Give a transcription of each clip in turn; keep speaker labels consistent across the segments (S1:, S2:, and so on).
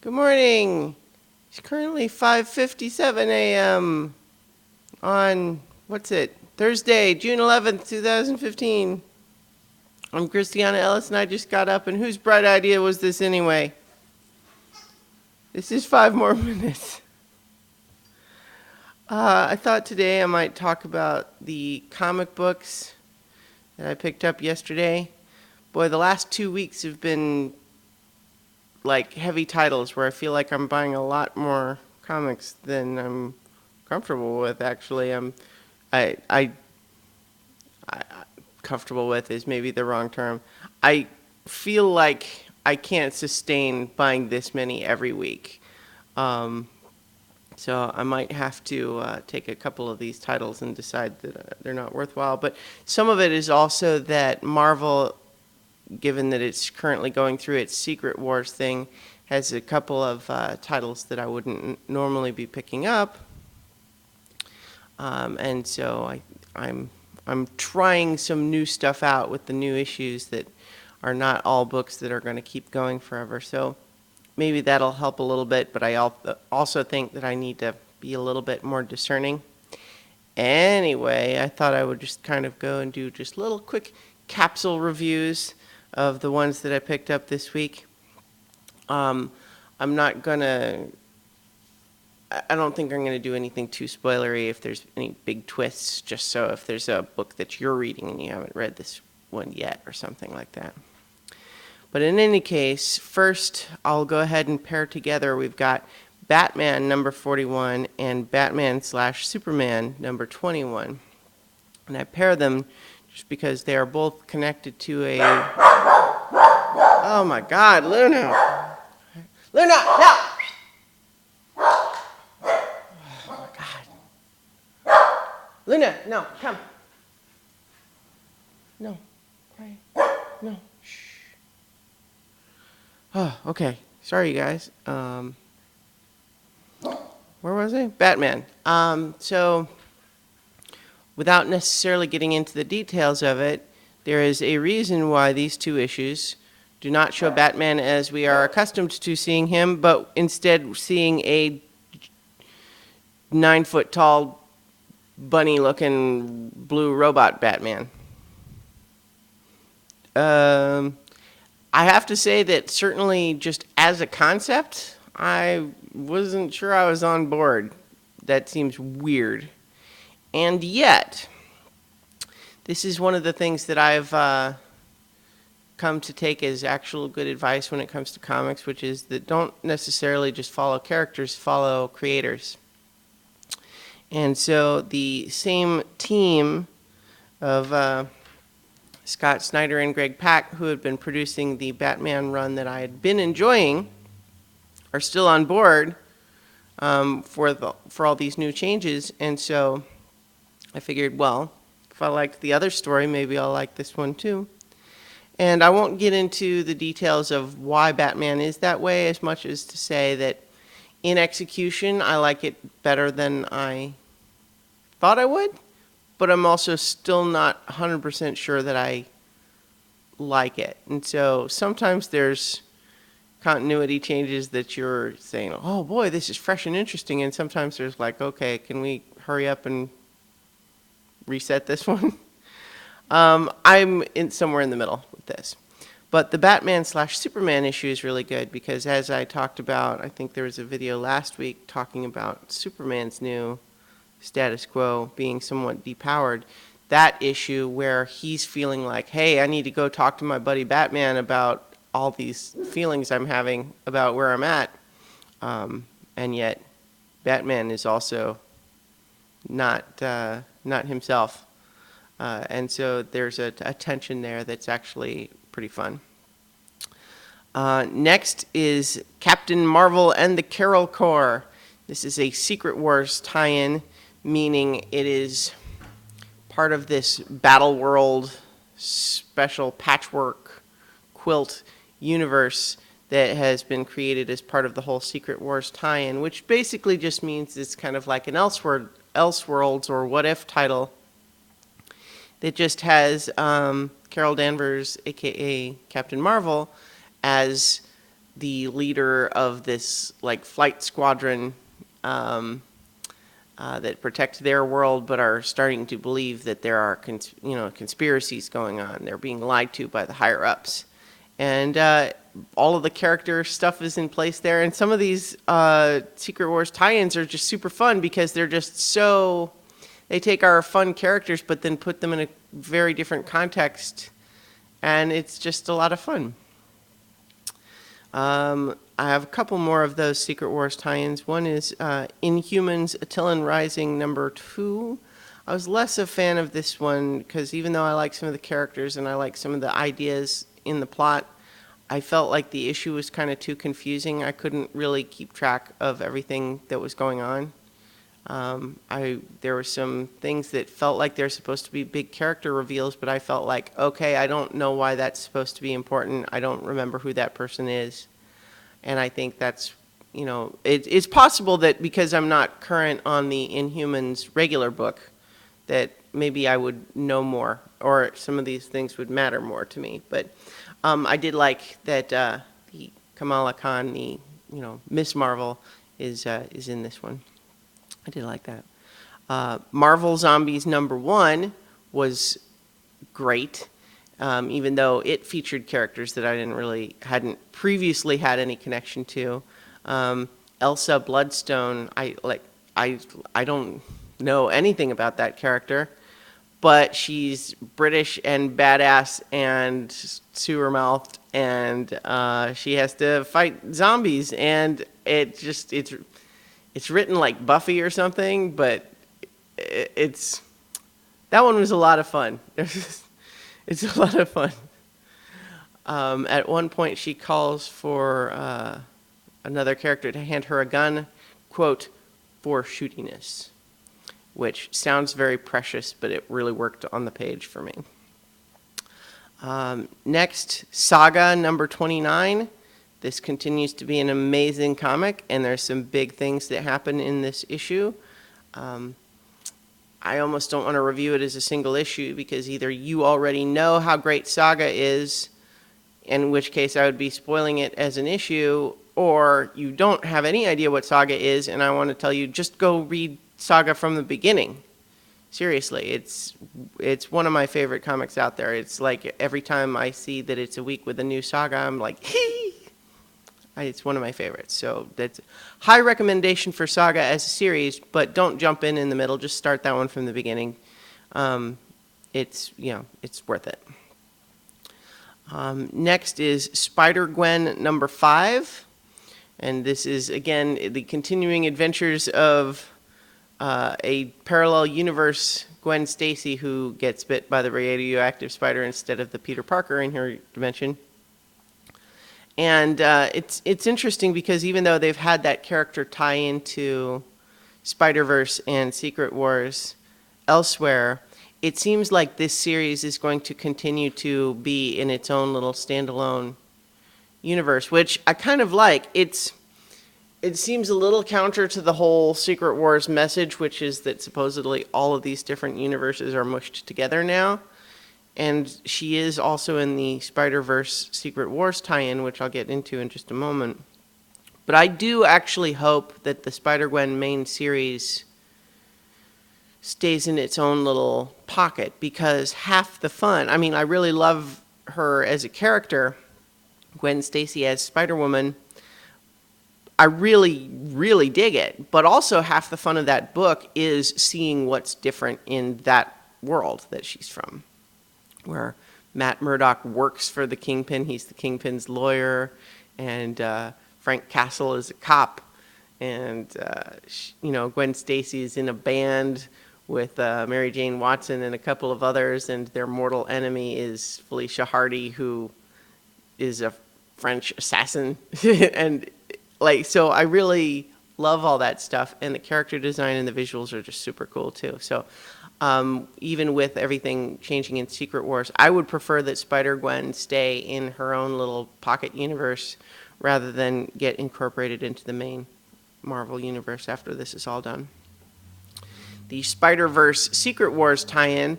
S1: Good morning. It's currently 5:57 a.m. on, Thursday, June 11th, 2015. I'm Christiana Ellis, and I just got up, and whose bright idea was this anyway? This is 5 more minutes. I thought today I might talk about the comic books that I picked up yesterday. Boy, the last 2 weeks have been like heavy titles where I feel like I'm buying a lot more comics than I'm comfortable with. Actually, I comfortable with is maybe the wrong term. I feel like I can't sustain buying this many every week. So I might have to take a couple of these titles and decide that they're not worthwhile. But some of it is also that Marvel, given that it's currently going through its Secret Wars thing, has a couple of titles that I wouldn't normally be picking up. And so I'm trying some new stuff out with the new issues that are not all books that are going to keep going forever. So maybe that'll help a little bit, but I also think that I need to be a little bit more discerning. Anyway, I thought I would just kind of go and do just little quick capsule reviews of the ones that I picked up this week. I'm not gonna, I don't think I'm gonna do anything too spoilery if there's any big twists, just so if there's a book that you're reading and you haven't read this one yet or something like that. But in any case, first I'll go ahead and pair together. We've got Batman number 41 and Batman/Superman number 21. And I pair them just because they are both connected to a... Oh my God, Luna! Luna, no! Oh my God. Luna, no, come. No, quiet. No, shh. Oh, okay. Sorry, you guys. Where was I? Batman. So, without necessarily getting into the details of it, there is a reason why these two issues do not show Batman as we are accustomed to seeing him, but instead seeing a 9-foot-tall, bunny-looking blue robot Batman. I have to say that certainly just as a concept, I wasn't sure I was on board. That seems weird. And yet, this is one of the things that I've come to take as actual good advice when it comes to comics, which is that don't necessarily just follow characters, follow creators. And so the same team of Scott Snyder and Greg Pak, who had been producing the Batman run that I had been enjoying, are still on board for all these new changes. And so I figured, well, if I liked the other story, maybe I'll like this one too. And I won't get into the details of why Batman is that way as much as to say that in execution, I like it better than I thought I would, but I'm also still not 100% sure that I like it. And so sometimes there's continuity changes that you're saying, oh boy, this is fresh and interesting, and sometimes there's like, okay, can we hurry up and reset this one? I'm somewhere in the middle with this. But the Batman/Superman issue is really good because as I talked about, I think there was a video last week talking about Superman's new status quo being somewhat depowered. That issue where he's feeling like, hey, I need to go talk to my buddy Batman about all these feelings I'm having about where I'm at. And yet Batman is also not himself. And so there's a tension there that's actually pretty fun. Next is Captain Marvel and the Carol Corps. This is a Secret Wars tie-in, meaning it is part of this Battle World special patchwork quilt universe that has been created as part of the whole Secret Wars tie-in, which basically just means it's kind of like an Elseworlds or What If title that just has Carol Danvers, a.k.a. Captain Marvel, as the leader of this like flight squadron that protect their world, but are starting to believe that there are conspiracies going on. They're being lied to by the higher ups, and all of the character stuff is in place there. And some of these Secret Wars tie-ins are just super fun because they're just so. They take our fun characters, but then put them in a very different context, and it's just a lot of fun. I have a couple more of those Secret Wars tie-ins. One is Inhumans, Attilan Rising #2. I was less a fan of this one because even though I like some of the characters and I like some of the ideas in the plot, I felt like the issue was kind of too confusing. I couldn't really keep track of everything that was going on. There were some things that felt like they're supposed to be big character reveals, but I felt like, okay, I don't know why that's supposed to be important. I don't remember who that person is. And I think that's, it's possible that because I'm not current on the Inhumans regular book, that maybe I would know more, or some of these things would matter more to me. But I did like that the Kamala Khan, the Miss Marvel, is in this one. I did like that. Marvel Zombies #1 was great, even though it featured characters that I hadn't previously had any connection to. Elsa Bloodstone, I don't know anything about that character, but she's British and badass and sewer-mouthed, and she has to fight zombies, and it's written like Buffy or something, but that one was a lot of fun. It's a lot of fun. At one point, she calls for another character to hand her a gun, quote, for shootiness, which sounds very precious, but it really worked on the page for me. Next, Saga #29. This continues to be an amazing comic, and there's some big things that happen in this issue. I almost don't want to review it as a single issue because either you already know how great Saga is, in which case I would be spoiling it as an issue, or you don't have any idea what Saga is, and I want to tell you, just go read Saga from the beginning. Seriously, it's one of my favorite comics out there. It's like every time I see that it's a week with a new Saga, I'm like, hee! It's one of my favorites. So that's high recommendation for Saga as a series, but don't jump in the middle. Just start that one from the beginning. It's worth it. Next is Spider-Gwen #5. And this is, again, the continuing adventures of a parallel universe Gwen Stacy who gets bit by the radioactive spider instead of the Peter Parker in her dimension. And it's interesting because even though they've had that character tie into Spider-Verse and Secret Wars elsewhere, it seems like this series is going to continue to be in its own little standalone universe, which I kind of like. It seems a little counter to the whole Secret Wars message, which is that supposedly all of these different universes are mushed together now. And she is also in the Spider-Verse Secret Wars tie-in, which I'll get into in just a moment. But I do actually hope that the Spider-Gwen main series stays in its own little pocket, because half the fun, I mean, I really love her as a character, Gwen Stacy as Spider-Woman. I really, really dig it. But also half the fun of that book is seeing what's different in that world that she's from, where Matt Murdock works for the Kingpin. He's the Kingpin's lawyer, and Frank Castle is a cop, and Gwen Stacy is in a band with Mary Jane Watson and a couple of others, and their mortal enemy is Felicia Hardy, who is a French assassin. And so I really love all that stuff, and the character design and the visuals are just super cool too. So even with everything changing in Secret Wars, I would prefer that Spider-Gwen stay in her own little pocket universe rather than get incorporated into the main Marvel universe after this is all done. The Spider-Verse Secret Wars tie-in,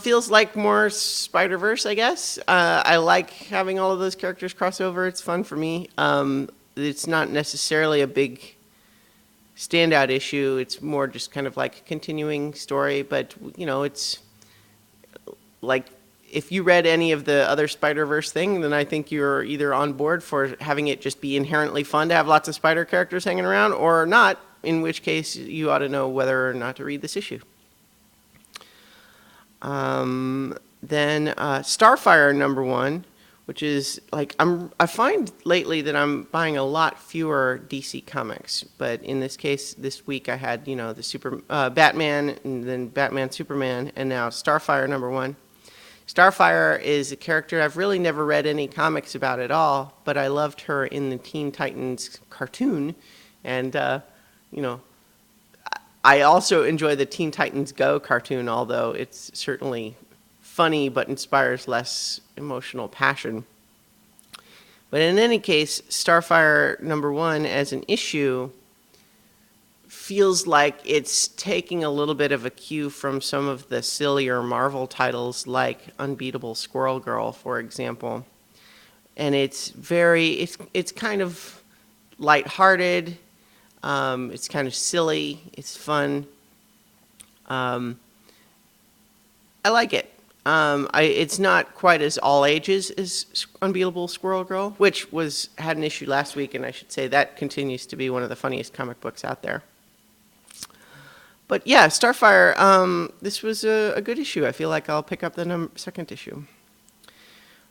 S1: Feels like more Spider-Verse, I guess. I like having all of those characters cross over. It's fun for me. It's not necessarily a big standout issue. It's more just kind of like a continuing story. But, you know, it's like if you read any of the other Spider-Verse thing, then I think you're either on board for having it just be inherently fun to have lots of spider characters hanging around or not, in which case you ought to know whether or not to read this issue. Then Starfire #1, which is like I find lately that I'm buying a lot fewer DC comics, but in this case, this week I had the Batman and then Batman Superman, and now Starfire #1. Starfire is a character I've really never read any comics about at all, but I loved her in the Teen Titans cartoon, and I also enjoy the Teen Titans Go cartoon, although it's certainly funny but inspires less emotional passion. But in any case, Starfire #1 as an issue feels like it's taking a little bit of a cue from some of the sillier Marvel titles like Unbeatable Squirrel Girl, for example. And it's kind of lighthearted. It's kind of silly. It's fun. I like it. It's not quite as all ages as Unbeatable Squirrel Girl, which had an issue last week, and I should say that continues to be one of the funniest comic books out there. But yeah, Starfire, this was a good issue. I feel like I'll pick up the second issue.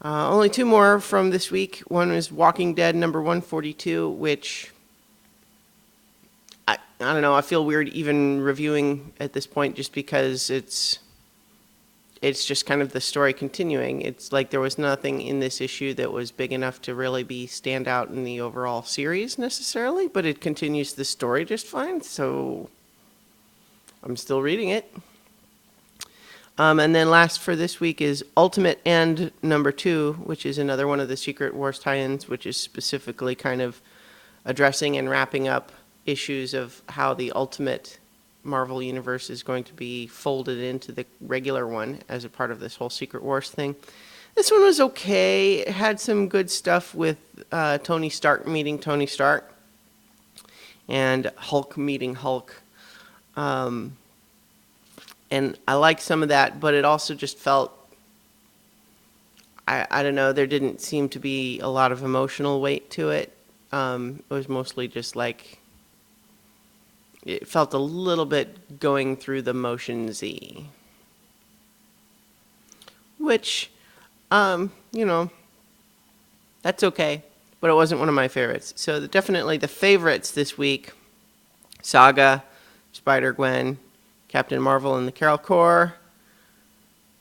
S1: Only two more from this week. One was Walking Dead #142, which I don't know. I feel weird even reviewing at this point just because it's just kind of the story continuing. It's like there was nothing in this issue that was big enough to really be stand out in the overall series necessarily, but it continues the story just fine, so I'm still reading it. And then last for this week is Ultimate End #2, which is another one of the Secret Wars tie-ins, which is specifically kind of addressing and wrapping up issues of how the Ultimate Marvel Universe is going to be folded into the regular one as a part of this whole Secret Wars thing. This one was okay. It had some good stuff with Tony Stark meeting Tony Stark and Hulk meeting Hulk. And I like some of that, but it also just felt, I don't know, there didn't seem to be a lot of emotional weight to it. It was mostly just like, it felt a little bit going through the motions-y. Which, that's okay, but it wasn't one of my favorites. So definitely the favorites this week, Saga, Spider-Gwen, Captain Marvel and the Carol Corps,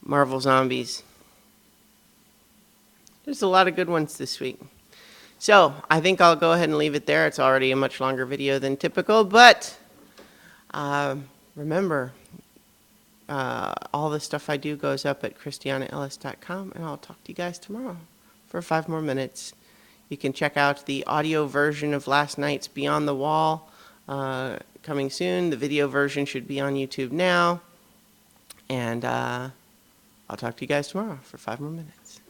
S1: Marvel Zombies. There's a lot of good ones this week. So I think I'll go ahead and leave it there. It's already a much longer video than typical, but remember, all the stuff I do goes up at christianaellis.com, and I'll talk to you guys tomorrow for 5 more minutes. You can check out the audio version of last night's Beyond the Wall coming soon. The video version should be on YouTube now. And I'll talk to you guys tomorrow for 5 more minutes.